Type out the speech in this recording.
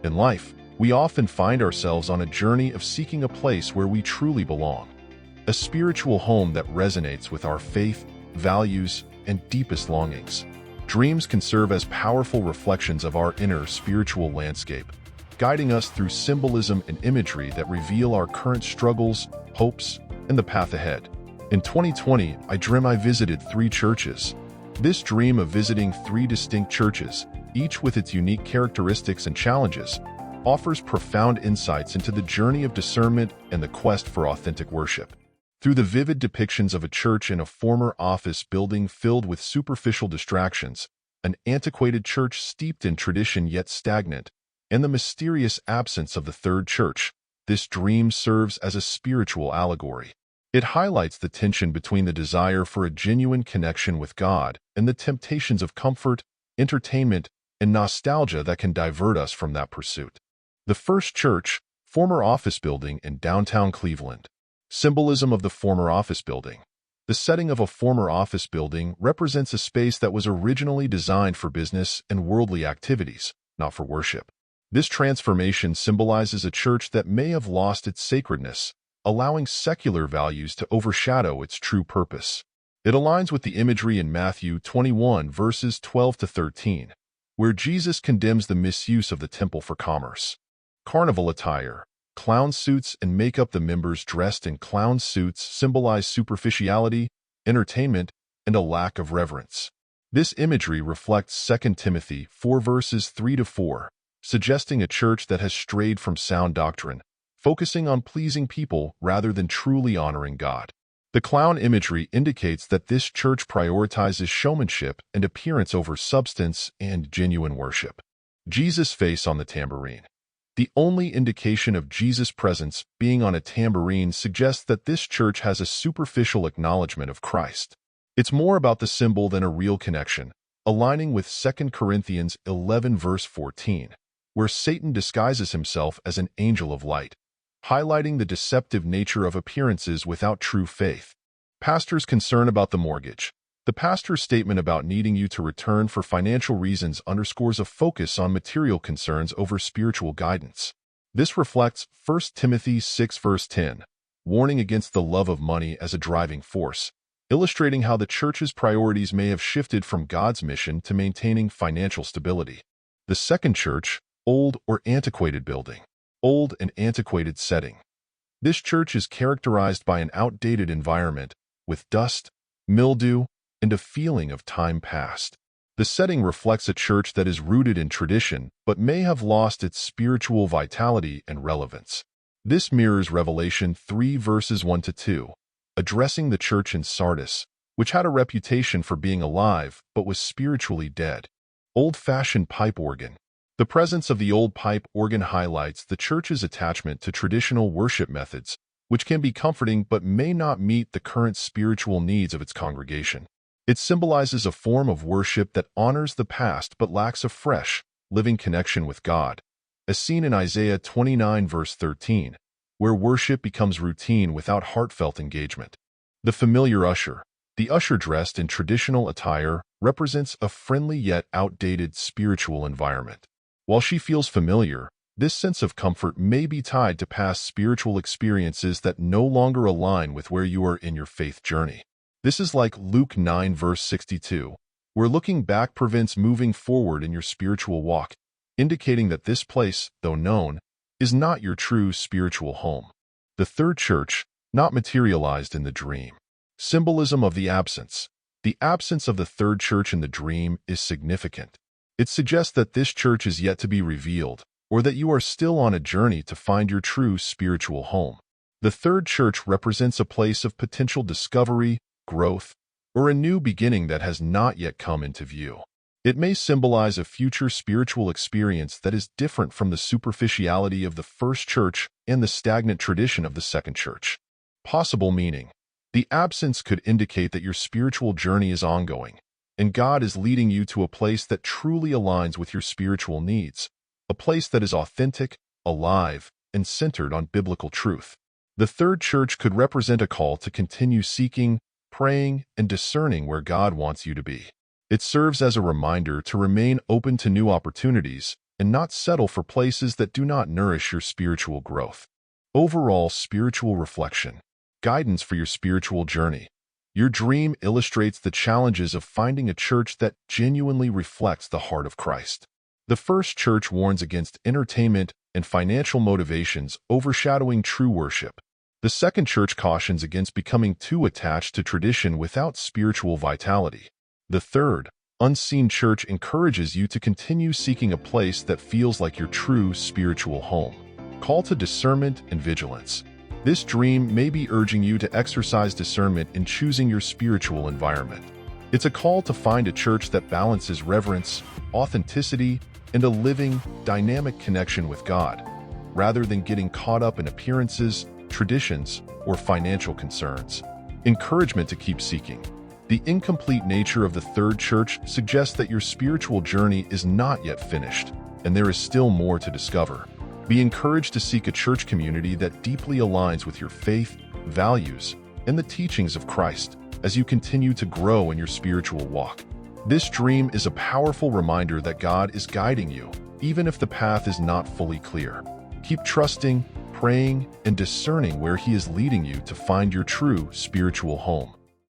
In life, we often find ourselves on a journey of seeking a place where we truly belong, a spiritual home that resonates with our faith, values, and deepest longings. Dreams can serve as powerful reflections of our inner spiritual landscape, guiding us through symbolism and imagery that reveal our current struggles, hopes, and the path ahead. In 2020, I dreamt I visited 3 churches. This dream of visiting 3 distinct churches, each with its unique characteristics and challenges, offers profound insights into the journey of discernment and the quest for authentic worship. Through the vivid depictions of a church in a former office building filled with superficial distractions, an antiquated church steeped in tradition yet stagnant, and the mysterious absence of the third church, this dream serves as a spiritual allegory. It highlights the tension between the desire for a genuine connection with God and the temptations of comfort, entertainment, and nostalgia that can divert us from that pursuit. The first church, former office building in downtown Cleveland. Symbolism of the former office building. The setting of a former office building represents a space that was originally designed for business and worldly activities, not for worship. This transformation symbolizes a church that may have lost its sacredness, allowing secular values to overshadow its true purpose. It aligns with the imagery in Matthew 21 verses 12 to 13, where Jesus condemns the misuse of the temple for commerce. Carnival attire, clown suits and makeup. The members dressed in clown suits symbolize superficiality, entertainment, and a lack of reverence. This imagery reflects 2 Timothy 4 verses 3 to 4, suggesting a church that has strayed from sound doctrine, focusing on pleasing people rather than truly honoring God. The clown imagery indicates that this church prioritizes showmanship and appearance over substance and genuine worship. Jesus' face on the tambourine. The only indication of Jesus' presence being on a tambourine suggests that this church has a superficial acknowledgement of Christ. It's more about the symbol than a real connection, aligning with 2 Corinthians 11 verse 14, where Satan disguises himself as an angel of light, highlighting the deceptive nature of appearances without true faith. Pastor's concern about the mortgage. The pastor's statement about needing you to return for financial reasons underscores a focus on material concerns over spiritual guidance. This reflects 1 Timothy 6 verse 10, warning against the love of money as a driving force, illustrating how the church's priorities may have shifted from God's mission to maintaining financial stability. The second church, old or antiquated building. Old and antiquated setting. This church is characterized by an outdated environment, with dust, mildew, and a feeling of time past. The setting reflects a church that is rooted in tradition but may have lost its spiritual vitality and relevance. This mirrors Revelation 3 verses 1 to 2, addressing the church in Sardis, which had a reputation for being alive but was spiritually dead. Old-fashioned pipe organ. The presence of the old pipe organ highlights the church's attachment to traditional worship methods, which can be comforting but may not meet the current spiritual needs of its congregation. It symbolizes a form of worship that honors the past but lacks a fresh, living connection with God, as seen in Isaiah 29 verse 13, where worship becomes routine without heartfelt engagement. The familiar usher. The usher dressed in traditional attire represents a friendly yet outdated spiritual environment. While she feels familiar, this sense of comfort may be tied to past spiritual experiences that no longer align with where you are in your faith journey. This is like Luke 9 verse 62, where looking back prevents moving forward in your spiritual walk, indicating that this place, though known, is not your true spiritual home. The third church, not materialized in the dream. Symbolism of the absence. The absence of the third church in the dream is significant. It suggests that this church is yet to be revealed, or that you are still on a journey to find your true spiritual home. The third church represents a place of potential discovery, growth, or a new beginning that has not yet come into view. It may symbolize a future spiritual experience that is different from the superficiality of the first church and the stagnant tradition of the second church. Possible meaning. The absence could indicate that your spiritual journey is ongoing, and God is leading you to a place that truly aligns with your spiritual needs, a place that is authentic, alive, and centered on biblical truth. The third church could represent a call to continue seeking, praying, and discerning where God wants you to be. It serves as a reminder to remain open to new opportunities and not settle for places that do not nourish your spiritual growth. Overall spiritual reflection. Guidance for your spiritual journey. Your dream illustrates the challenges of finding a church that genuinely reflects the heart of Christ. The first church warns against entertainment and financial motivations overshadowing true worship. The second church cautions against becoming too attached to tradition without spiritual vitality. The third, unseen church encourages you to continue seeking a place that feels like your true spiritual home. Call to discernment and vigilance. This dream may be urging you to exercise discernment in choosing your spiritual environment. It's a call to find a church that balances reverence, authenticity, and a living, dynamic connection with God, rather than getting caught up in appearances, traditions, or financial concerns. Encouragement to keep seeking. The incomplete nature of the third church suggests that your spiritual journey is not yet finished, and there is still more to discover. Be encouraged to seek a church community that deeply aligns with your faith, values, and the teachings of Christ as you continue to grow in your spiritual walk. This dream is a powerful reminder that God is guiding you, even if the path is not fully clear. Keep trusting, praying, and discerning where He is leading you to find your true spiritual home.